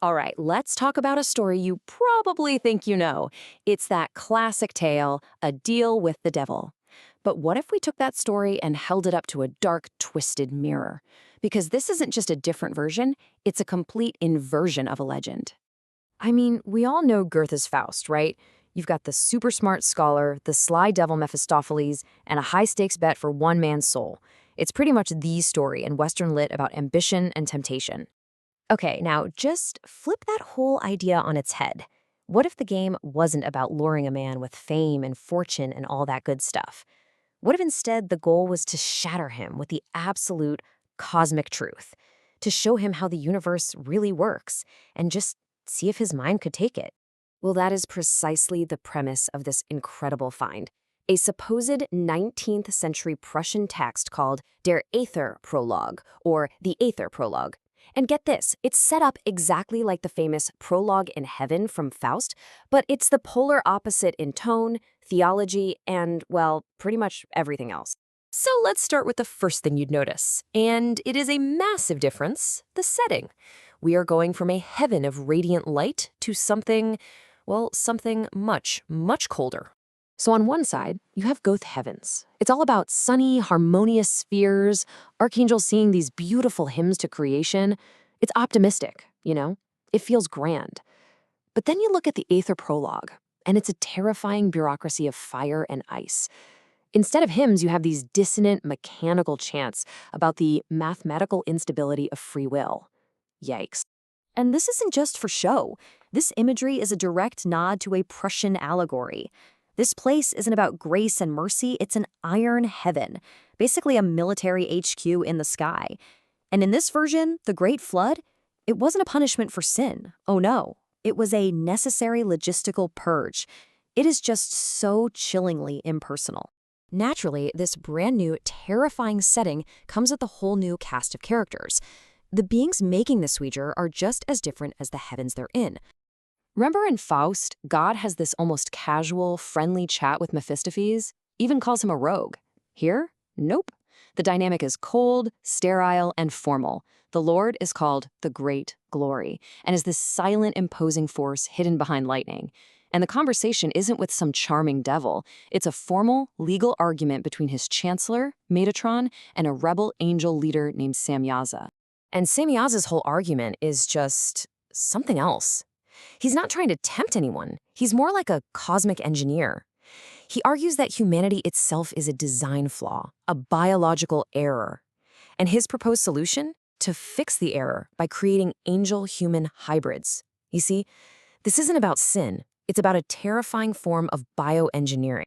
All right, let's talk about a story you probably think you know. It's that classic tale, A Deal with the Devil. But what if we took that story and held it up to a dark, twisted mirror? Because this isn't just a different version, it's a complete inversion of a legend. I mean, we all know Goethe's Faust, right? You've got the super smart scholar, the sly devil Mephistopheles, and a high stakes bet for one man's soul. It's pretty much the story in Western lit about ambition and temptation. Okay, now just flip that whole idea on its head. What if the game wasn't about luring a man with fame and fortune and all that good stuff? What if instead the goal was to shatter him with the absolute cosmic truth, to show him how the universe really works, and just see if his mind could take it? Well, that is precisely the premise of this incredible find. A supposed 19th century Prussian text called Der Aether Prologue, or the Aether Prologue. And get this, it's set up exactly like the famous Prologue in Heaven from Faust, but it's the polar opposite in tone, theology, and, well, pretty much everything else. So let's start with the first thing you'd notice. And it is a massive difference, the setting. We are going from a heaven of radiant light to something, well, something much, much colder. So on one side, you have Goethe heavens. It's all about sunny, harmonious spheres, archangels singing these beautiful hymns to creation. It's optimistic, you know? It feels grand. But then you look at the Aether Prologue, and it's a terrifying bureaucracy of fire and ice. Instead of hymns, you have these dissonant, mechanical chants about the mathematical instability of free will. Yikes. And this isn't just for show. This imagery is a direct nod to a Prussian allegory. This place isn't about grace and mercy, it's an iron heaven, basically a military HQ in the sky. And in this version, the Great Flood, it wasn't a punishment for sin. Oh no, it was a necessary logistical purge. It is just so chillingly impersonal. Naturally, this brand new, terrifying setting comes with a whole new cast of characters. The beings making the Suiger are just as different as the heavens they're in. Remember in Faust, God has this almost casual, friendly chat with Mephistopheles, even calls him a rogue. Here, nope. The dynamic is cold, sterile, and formal. The Lord is called the Great Glory, and is this silent, imposing force hidden behind lightning. And the conversation isn't with some charming devil. It's a formal, legal argument between his chancellor, Metatron, and a rebel angel leader named Samyaza. And Samyaza's whole argument is just something else. He's not trying to tempt anyone. He's more like a cosmic engineer. He argues that humanity itself is a design flaw, a biological error. And his proposed solution? To fix the error by creating angel-human hybrids. You see, this isn't about sin. It's about a terrifying form of bioengineering.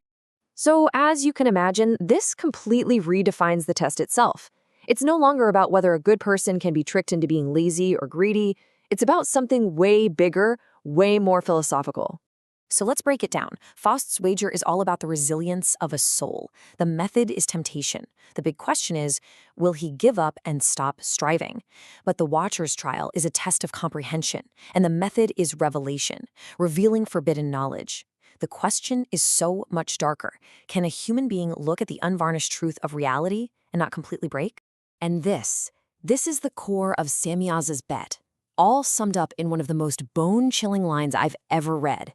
So, as you can imagine, this completely redefines the test itself. It's no longer about whether a good person can be tricked into being lazy or greedy. It's about something way bigger, way more philosophical. So let's break it down. Faust's wager is all about the resilience of a soul. The method is temptation. The big question is, will he give up and stop striving? But the Watcher's trial is a test of comprehension, and the method is revelation, revealing forbidden knowledge. The question is so much darker. Can a human being look at the unvarnished truth of reality and not completely break? And this is the core of Samyaza's bet, all summed up in one of the most bone-chilling lines I've ever read.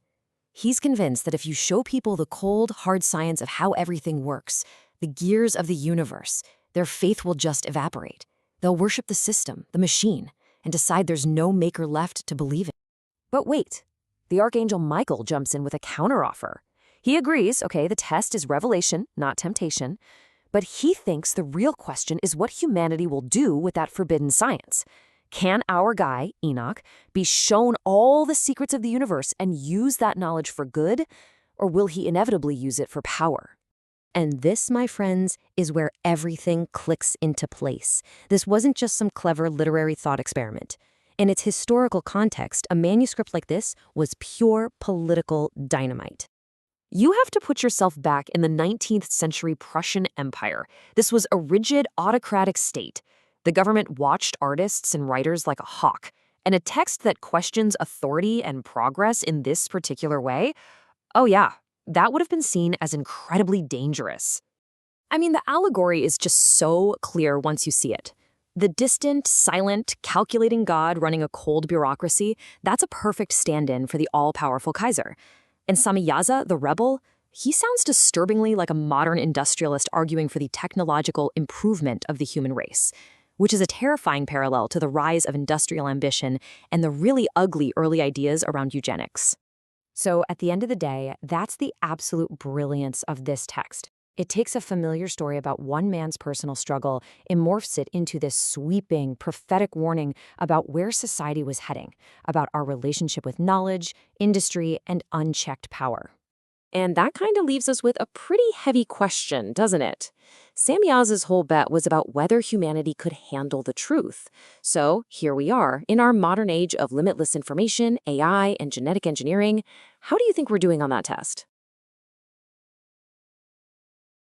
He's convinced that if you show people the cold, hard science of how everything works, the gears of the universe, their faith will just evaporate. They'll worship the system, the machine, and decide there's no maker left to believe in. But wait, the Archangel Michael jumps in with a counteroffer. He agrees, okay, the test is revelation, not temptation, but he thinks the real question is what humanity will do with that forbidden science. Can our guy, Enoch, be shown all the secrets of the universe and use that knowledge for good, or will he inevitably use it for power? And this, my friends, is where everything clicks into place. This wasn't just some clever literary thought experiment. In its historical context, a manuscript like this was pure political dynamite. You have to put yourself back in the 19th century Prussian Empire. This was a rigid, autocratic state. The government watched artists and writers like a hawk, and a text that questions authority and progress in this particular way, oh yeah, that would have been seen as incredibly dangerous. I mean, the allegory is just so clear once you see it. The distant, silent, calculating God running a cold bureaucracy, that's a perfect stand-in for the all-powerful Kaiser. And Samyaza, the rebel, he sounds disturbingly like a modern industrialist arguing for the technological improvement of the human race, which is a terrifying parallel to the rise of industrial ambition and the really ugly early ideas around eugenics. So at the end of the day, that's the absolute brilliance of this text. It takes a familiar story about one man's personal struggle and morphs it into this sweeping, prophetic warning about where society was heading, about our relationship with knowledge, industry, and unchecked power. And that kind of leaves us with a pretty heavy question, doesn't it? Samyaza's whole bet was about whether humanity could handle the truth. So here we are, in our modern age of limitless information, AI, and genetic engineering. How do you think we're doing on that test?